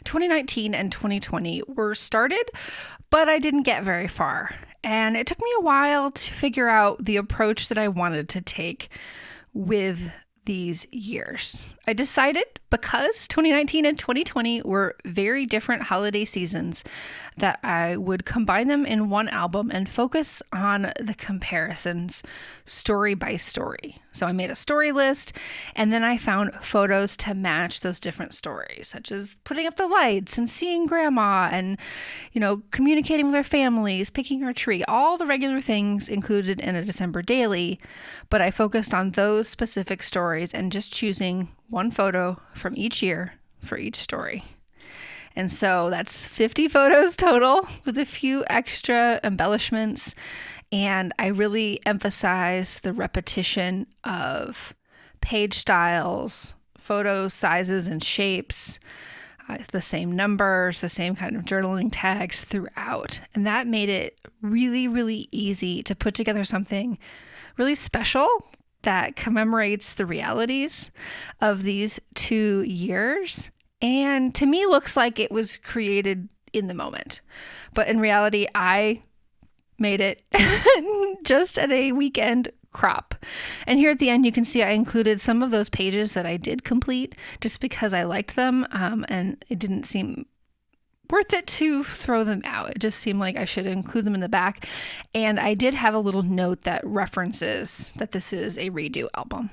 2019 and 2020 were started, but I didn't get very far. And it took me a while to figure out the approach that I wanted to take with these years. I decided, because 2019 and 2020 were very different holiday seasons, that I would combine them in one album and focus on the comparisons story by story. So I made a story list, and then I found photos to match those different stories, such as putting up the lights and seeing grandma and, communicating with our families, picking our tree, all the regular things included in a December daily. But I focused on those specific stories and just choosing one photo from each year for each story. And so that's 50 photos total with a few extra embellishments. And I really emphasize the repetition of page styles, photo sizes and shapes, the same numbers, the same kind of journaling tags throughout. And that made it really, really easy to put together something really special that commemorates the realities of these 2 years. And to me, looks like it was created in the moment. But in reality, I made it just at a weekend crop. And here at the end, you can see I included some of those pages that I did complete just because I liked them. And it didn't seem worth it to throw them out. It just seemed like I should include them in the back. And I did have a little note that references that this is a redo album.